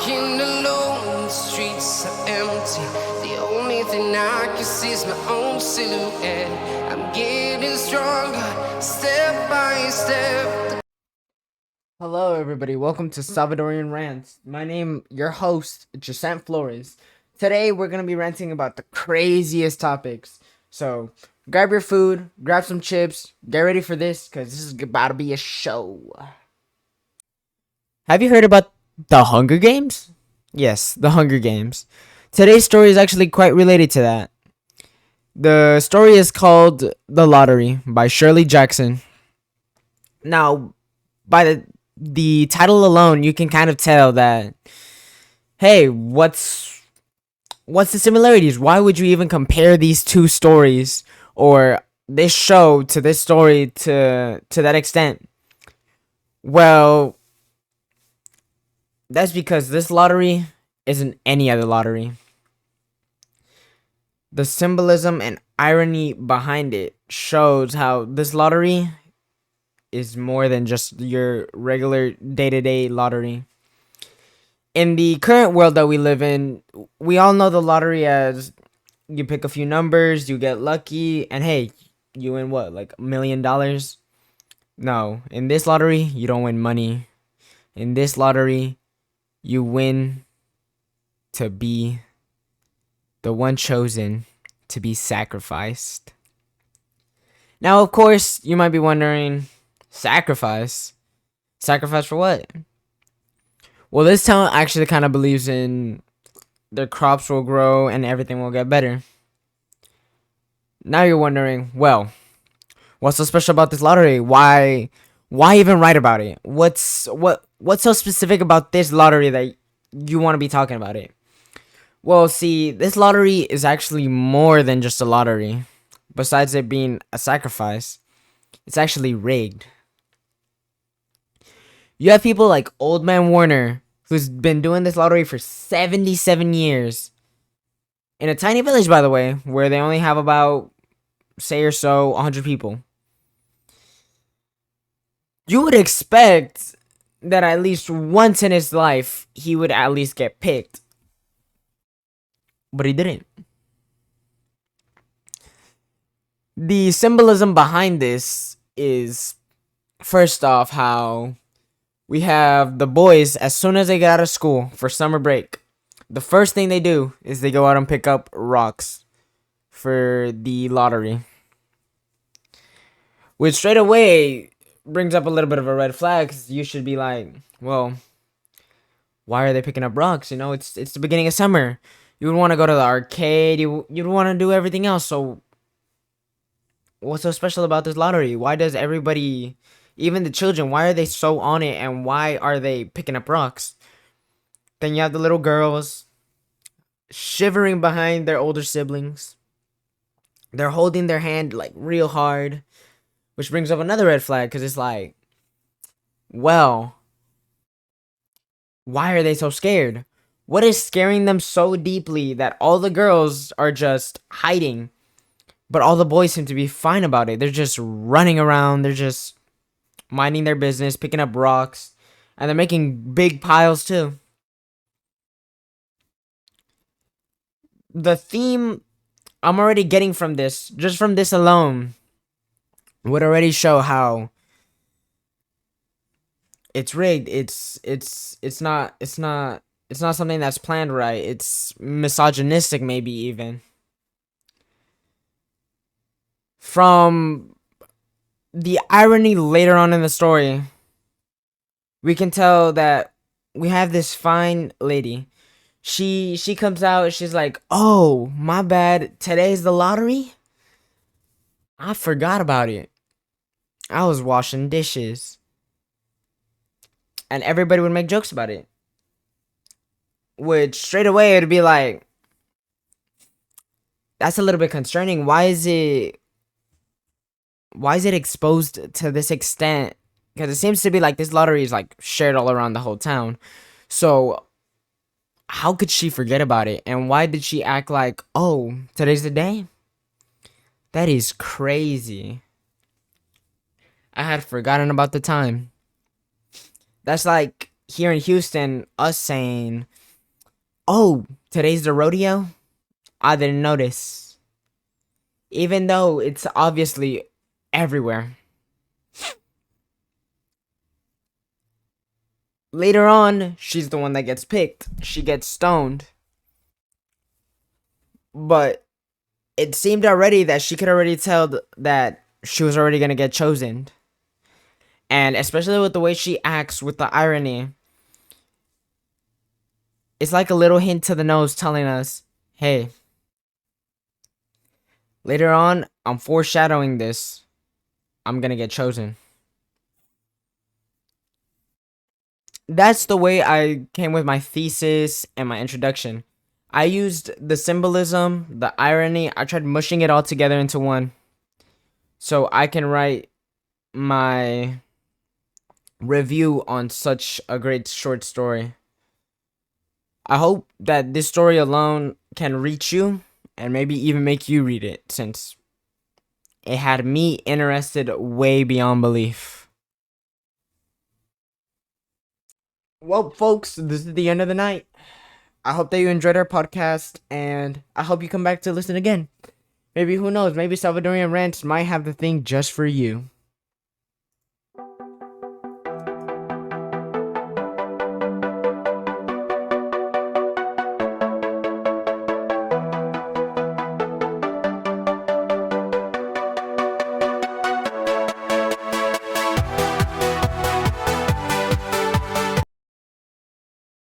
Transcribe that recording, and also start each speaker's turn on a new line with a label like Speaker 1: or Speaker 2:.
Speaker 1: Walking alone, the streets are empty. The only thing I can see is my own silhouette. I'm getting stronger, step by step.
Speaker 2: Hello, everybody. Welcome to Salvadorian Rants. My name, your host, Jacinth Flores. Today, we're gonna be ranting about the craziest topics. So, grab your food, grab some chips, get ready for this, cause this is about to be a show. Have you heard about the Hunger Games? Yes, the Hunger Games. Today's story is actually quite related to that. The story is called "The Lottery" by Shirley Jackson. Now, by the title alone, you can kind of tell that, hey, what's the similarities? Why would you even compare these two stories or this show to this story to that extent? Well, that's because this lottery isn't any other lottery. The symbolism and irony behind it shows how this lottery is more than just your regular day-to-day lottery. In the current world that we live in, we all know the lottery as you pick a few numbers, you get lucky, and hey, you win what, like $1 million? No, in this lottery, you don't win money. In this lottery, you win to be the one chosen to be sacrificed. Now, of course, you might be wondering, sacrifice? Sacrifice for what? Well, this town actually kind of believes in their crops will grow and everything will get better. Now you're wondering, well, what's so special about this lottery? Why even write about it? What's so specific about this lottery that you want to be talking about it? Well, see, this lottery is actually more than just a lottery. Besides it being a sacrifice, it's actually rigged. You have people like Old Man Warner, who's been doing this lottery for 77 years. In a tiny village, by the way, where they only have about, say or so, 100 people. You would expect that at least once in his life, he would at least get picked. But he didn't. The symbolism behind this is, first off, how we have the boys, as soon as they get out of school for summer break, the first thing they do is they go out and pick up rocks for the lottery. Which straight away brings up a little bit of a red flag, 'cause you should be like, well, why are they picking up rocks? You know, it's the beginning of summer. You would want to go to the arcade. You'd want to do everything else. So what's so special about this lottery? Why does everybody, even the children, why are they so on it, and why are they picking up rocks? Then you have the little girls shivering behind their older siblings. They're holding their hand like real hard, which brings up another red flag, because it's like, well, why are they so scared? What is scaring them so deeply that all the girls are just hiding, but all the boys seem to be fine about it? They're just running around. They're just minding their business, picking up rocks, and they're making big piles too. The theme I'm already getting from this, just from this alone, would already show how it's rigged. It's not something that's planned right. It's misogynistic, maybe even. From the irony later on in the story, we can tell that we have this fine lady. She comes out, she's like, "Oh, my bad. Today's the lottery? I forgot about it. I was washing dishes." And everybody would make jokes about it. Which straight away it'd be like, that's a little bit concerning. Why is it exposed to this extent? Because it seems to be like this lottery is like shared all around the whole town. So how could she forget about it? And why did she act like, oh, today's the day? That is crazy. I had forgotten about the time. That's like here in Houston, us saying, Oh, today's the rodeo? I didn't notice. Even though it's obviously everywhere. Later on, she's the one that gets picked. She gets stoned. But it seemed already that she could already tell that she was already going to get chosen. And especially with the way she acts with the irony, it's like a little hint to the nose telling us, hey, later on, I'm foreshadowing this. I'm going to get chosen. That's the way I came with my thesis and my introduction. I used the symbolism, the irony, I tried mushing it all together into one so I can write my review on such a great short story. I hope that this story alone can reach you and maybe even make you read it, since it had me interested way beyond belief. Well, folks, this is the end of the night. I hope that you enjoyed our podcast, and I hope you come back to listen again. Maybe, who knows, maybe Salvadorian Ranch might have the thing just for you.